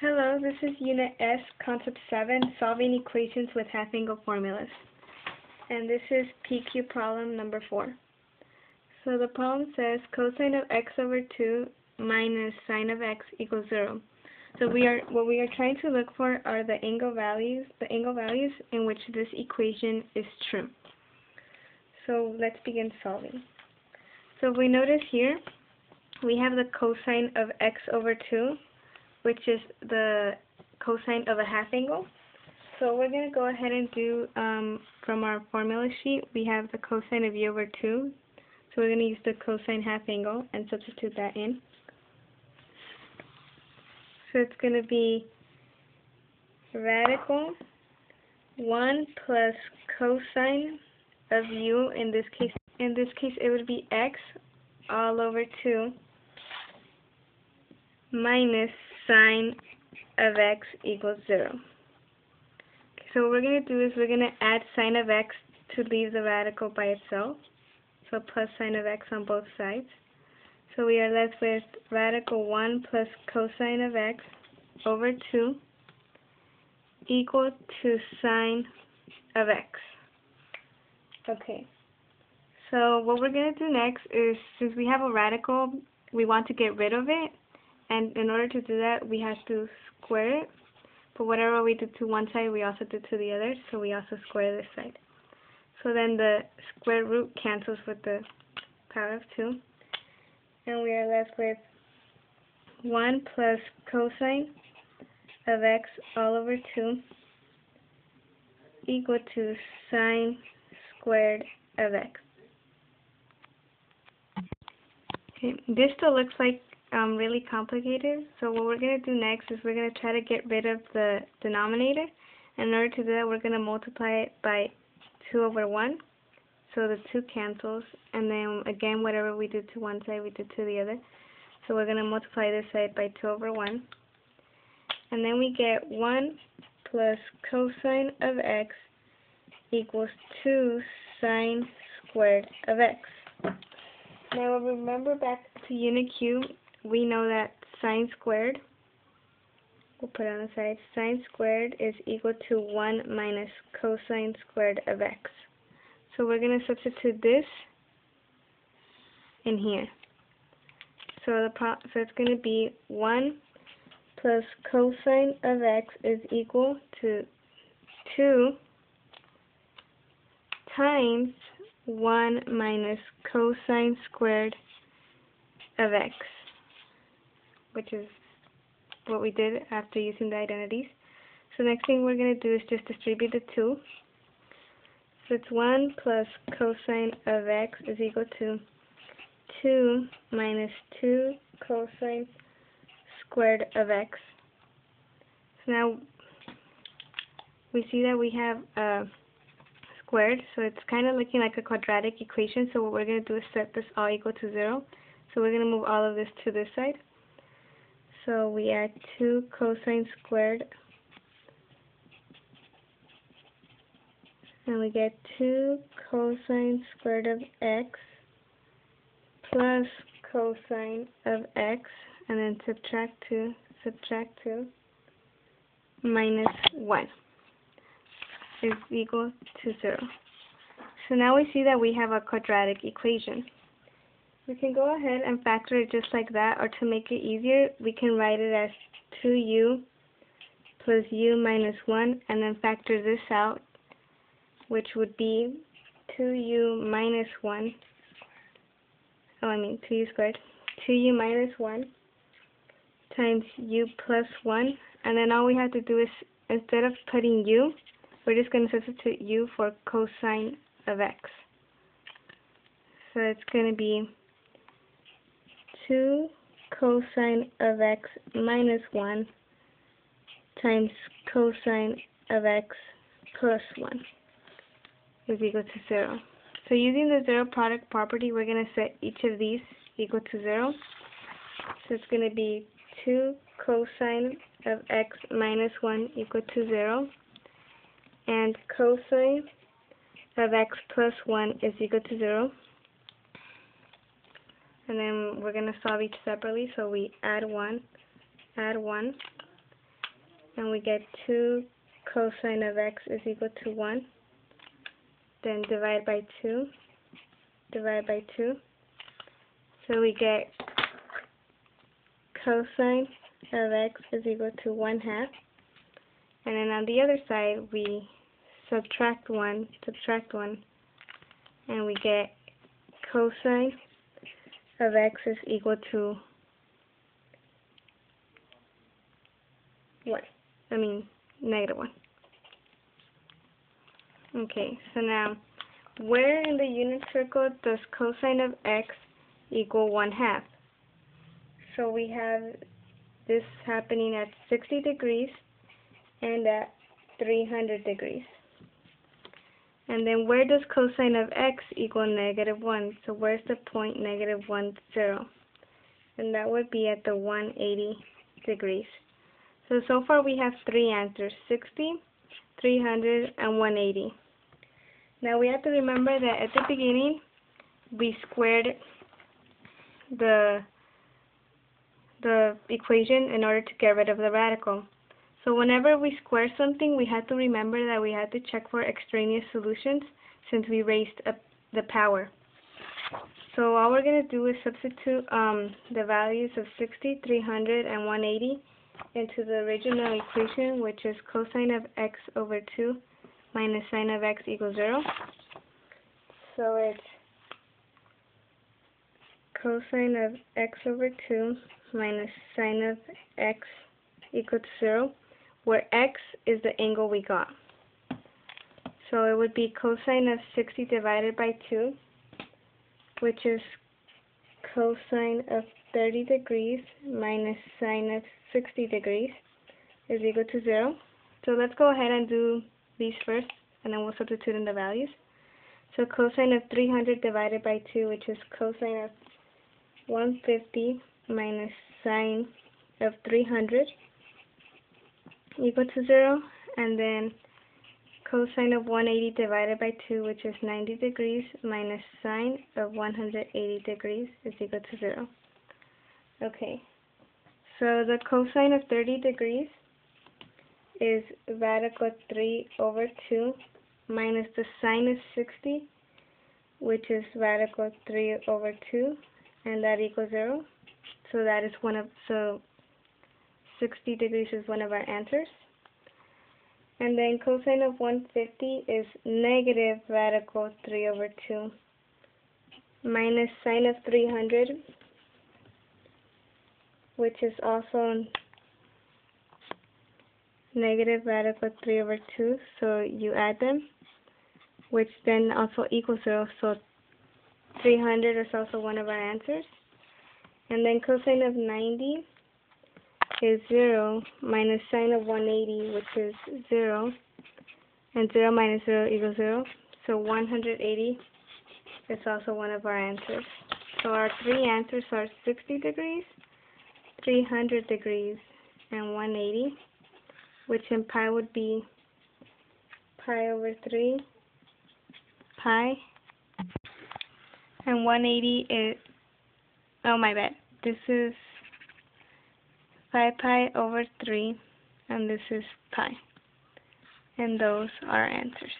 Hello, this is Unit S, Concept 7, Solving Equations with Half-Angle Formulas. And this is PQ problem number 4. So the problem says cosine of x over 2 minus sine of x equals 0. So what we are trying to look for are the angle values in which this equation is true. So let's begin solving. So if we notice here, we have the cosine of x over 2, which is the cosine of a half angle. So we're going to go ahead and do, from our formula sheet, we have the cosine of u over 2. So we're going to use the cosine half angle and substitute that in. So it's going to be radical 1 plus cosine of u. In this case it would be x all over 2 minus sine of x equals 0. Okay, so what we're going to do is we're going to add sine of x to leave the radical by itself. So plus sine of x on both sides. So we are left with radical 1 plus cosine of x over 2 equal to sine of x. Okay. So what we're going to do next is, since we have a radical, we want to get rid of it. And in order to do that, we have to square it. But whatever we do to one side, we also do to the other. So we also square this side. So then the square root cancels with the power of 2. And we are left with 1 plus cosine of x all over 2 equal to sine squared of x. Okay, this still looks like really complicated, so what we're going to do next is we're going to try to get rid of the denominator. And in order to do that, we're going to multiply it by 2 over 1, so the 2 cancels, and then again whatever we do to one side we do to the other. So we're going to multiply this side by 2 over 1, and then we get 1 plus cosine of x equals 2 sine squared of x. Now remember, back to Unit Q, we know that sine squared, we'll put it on the side, sine squared is equal to 1 minus cosine squared of x. So we're going to substitute this in here. So it's going to be 1 plus cosine of x is equal to 2 times 1 minus cosine squared of x, which is what we did after using the identities. So next thing we're going to do is just distribute the 2. So it's 1 plus cosine of x is equal to 2 minus 2 cosine squared of x. So now we see that we have squared, so it's kind of looking like a quadratic equation. So what we're going to do is set this all equal to 0. So we're going to move all of this to this side. So we add 2 cosine squared, and we get 2 cosine squared of x plus cosine of x, and then subtract 2, minus 1 is equal to 0. So now we see that we have a quadratic equation. We can go ahead and factor it just like that, or to make it easier, we can write it as 2u plus u minus 1, and then factor this out, which would be 2u minus 1, 2u squared, 2u minus 1 times u plus 1, and then all we have to do is, instead of putting u, we're just going to substitute u for cosine of x. So it's going to be 2 cosine of x minus 1 times cosine of x plus 1 is equal to 0. So using the zero product property, we're going to set each of these equal to 0. So it's going to be 2 cosine of x minus 1 equal to 0. And cosine of x plus 1 is equal to 0. And then we're going to solve each separately. So we add 1, and we get 2 cosine of x is equal to 1. Then divide by 2. Divide by 2. So we get cosine of x is equal to 1/2. And then on the other side, we subtract 1, and we get cosine of x is equal to 1. -1. Okay, so now, where in the unit circle does cosine of x equal 1/2? So we have this happening at 60 degrees and at 300 degrees. And then where does cosine of x equal -1? So where's the point -1, 0? And that would be at the 180 degrees. So far we have 3 answers, 60, 300, and 180. Now we have to remember that at the beginning we squared the equation in order to get rid of the radical. So whenever we square something, we have to remember that we have to check for extraneous solutions since we raised up the power. So all we're going to do is substitute the values of 60, 300, and 180 into the original equation, which is cosine of x over 2 minus sine of x equals 0. So it's cosine of x over 2 minus sine of x equal to 0, where x is the angle we got. So it would be cosine of 60 divided by 2, which is cosine of 30 degrees minus sine of 60 degrees is equal to 0. So let's go ahead and do these first, and then we'll substitute in the values. So cosine of 300 divided by 2, which is cosine of 150 minus sine of 300 equal to 0, and then cosine of 180 divided by 2, which is 90 degrees minus sine of 180 degrees is equal to 0. Okay, so the cosine of 30 degrees is radical 3 over 2 minus the sine of 60, which is radical 3 over 2, and that equals 0. So that is so 60 degrees is one of our answers. And then cosine of 150 is negative radical 3 over 2 minus sine of 300, which is also negative radical 3 over 2, so you add them, which then also equals 0, so 300 is also one of our answers. And then cosine of 90 is 0 minus sine of 180, which is 0, and 0 minus 0 equals 0, so 180 is also one of our answers. So our 3 answers are 60 degrees, 300 degrees, and 180, which in pi would be pi over 3 pi, and 180 is, oh my bad, this is 5 pi over 3, and this is pi, and those are our answers.